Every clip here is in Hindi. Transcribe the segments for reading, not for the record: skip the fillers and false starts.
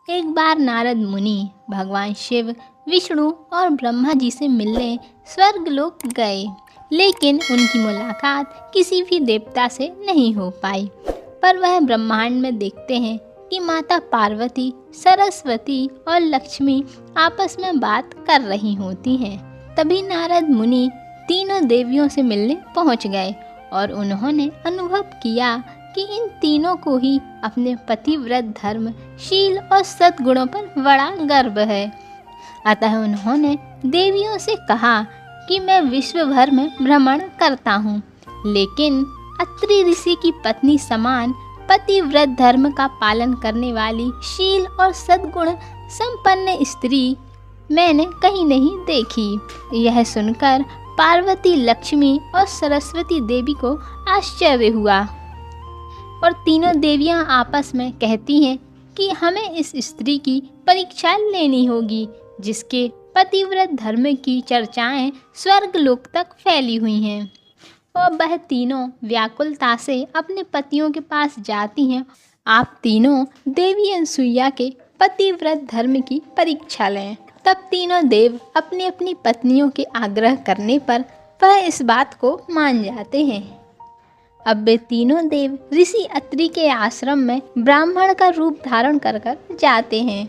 एक बार नारद मुनि भगवान शिव, विष्णु और ब्रह्मा जी से मिलने स्वर्गलोक गए, लेकिन उनकी मुलाकात किसी भी देवता से नहीं हो पाई। पर वह ब्रह्मांड में देखते हैं कि माता पार्वती, सरस्वती और लक्ष्मी आपस में बात कर रही होती हैं। तभी नारद मुनि तीनों देवियों से मिलने पहुंच गए और उन्होंने अनुभव किया कि इन तीनों को ही अपने पतिव्रत धर्म, शील और सद्गुणों पर बड़ा गर्व है। अतः उन्होंने देवियों से कहा कि मैं विश्व भर में भ्रमण करता हूँ, लेकिन अत्रि ऋषि की पत्नी समान पतिव्रत धर्म का पालन करने वाली शील और सद्गुण संपन्न स्त्री मैंने कहीं नहीं देखी। यह सुनकर पार्वती, लक्ष्मी और सरस्वती देवी को आश्चर्य हुआ और तीनों देवियां आपस में कहती हैं कि हमें इस स्त्री की परीक्षा लेनी होगी, जिसके पतिव्रत धर्म की चर्चाएं स्वर्गलोक तक फैली हुई हैं। और वह तीनों व्याकुलता से अपने पतियों के पास जाती हैं। आप तीनों देवी अनसुईया के पतिव्रत धर्म की परीक्षा लें। तब तीनों देव अपनी अपनी पत्नियों के आग्रह करने पर वह इस बात को मान जाते हैं। अब वे तीनों देव ऋषि अत्रि के आश्रम में ब्राह्मण का रूप धारण कर जाते हैं।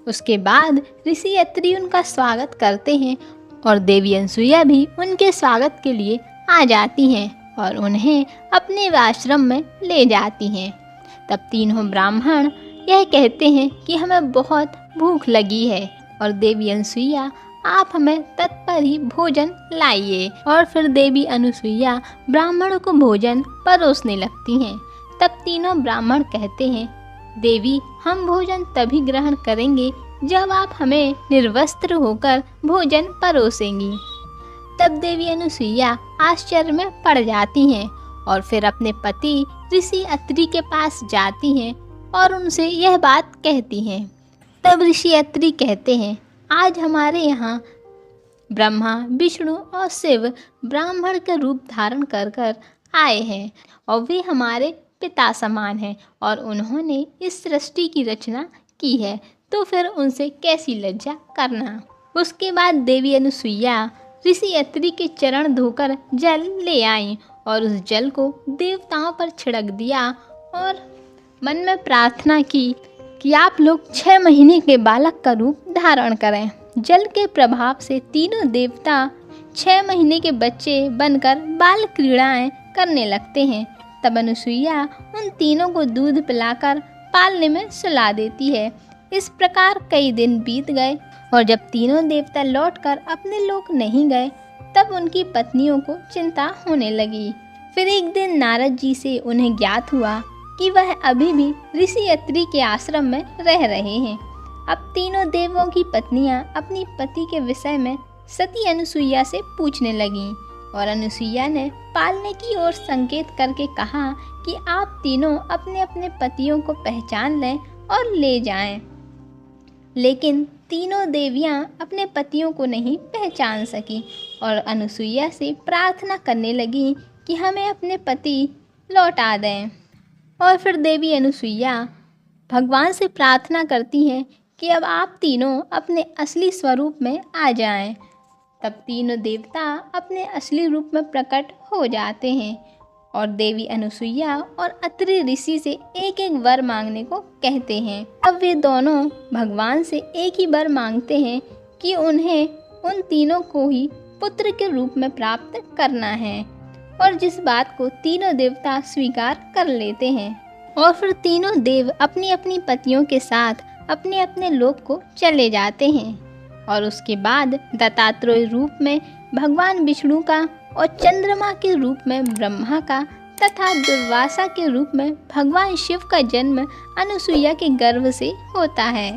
उसके बाद ऋषि अत्रि उनका स्वागत करते हैं और देवी अनसुईया भी उनके स्वागत के लिए आ जाती हैं और उन्हें अपने आश्रम में ले जाती हैं। तब तीनों ब्राह्मण यह कहते हैं कि हमें बहुत भूख लगी है और देवी अनसुईया आप हमें तत्पर ही भोजन लाइए। और फिर देवी अनसुईया ब्राह्मणों को भोजन परोसने लगती हैं। तब तीनों ब्राह्मण कहते हैं, देवी हम भोजन तभी ग्रहण करेंगे जब आप हमें निर्वस्त्र होकर भोजन परोसेंगी। तब देवी अनसुईया आश्चर्य में पड़ जाती हैं और फिर अपने पति ऋषि अत्रि के पास जाती हैं और उनसे यह बात कहती हैं। तब ऋषि अत्रि कहते हैं, आज हमारे यहाँ ब्रह्मा, विष्णु और शिव ब्राह्मण के रूप धारण कर आए हैं और वे हमारे पिता समान हैं और उन्होंने इस सृष्टि की रचना की है, तो फिर उनसे कैसी लज्जा करना। उसके बाद देवी अनसुईया ऋषि अत्रि के चरण धोकर जल ले आई और उस जल को देवताओं पर छिड़क दिया और मन में प्रार्थना की कि आप लोग 6 महीने के बालक का रूप धारण करें। जल के प्रभाव से तीनों देवता 6 महीने के बच्चे बनकर बाल क्रीड़ाएं करने लगते हैं। तब अनसुईया उन तीनों को दूध पिलाकर पालने में सुला देती है। इस प्रकार कई दिन बीत गए और जब तीनों देवता लौटकर अपने लोक नहीं गए, तब उनकी पत्नियों को चिंता होने लगी। फिर एक दिन नारद जी से उन्हें ज्ञात हुआ कि वह अभी भी ऋषि अत्रि के आश्रम में रह रहे हैं। अब तीनों देवों की पत्नियां अपनी पति के विषय में सती अनसुईया से पूछने लगीं और अनसुईया ने पालने की ओर संकेत करके कहा कि आप तीनों अपने अपने पतियों को पहचान लें और ले जाएं। लेकिन तीनों देवियां अपने पतियों को नहीं पहचान सकी और अनसुईया से प्रार्थना करने लगी कि हमें अपने पति लौटा दें। और फिर देवी अनसुईया भगवान से प्रार्थना करती हैं कि अब आप तीनों अपने असली स्वरूप में आ जाएं। तब तीनों देवता अपने असली रूप में प्रकट हो जाते हैं और देवी अनसुईया और अत्रि ऋषि से एक एक वर मांगने को कहते हैं। अब वे दोनों भगवान से एक ही वर मांगते हैं कि उन्हें उन तीनों को ही पुत्र के रूप में प्राप्त करना है और जिस बात को तीनों देवता स्वीकार कर लेते हैं। और फिर तीनों देव अपनी अपनी पतियों के साथ अपने अपने लोक को चले जाते हैं और उसके बाद दत्तात्रेय रूप में भगवान विष्णु का और चंद्रमा के रूप में ब्रह्मा का तथा दुर्वासा के रूप में भगवान शिव का जन्म अनसुईया के गर्भ से होता है।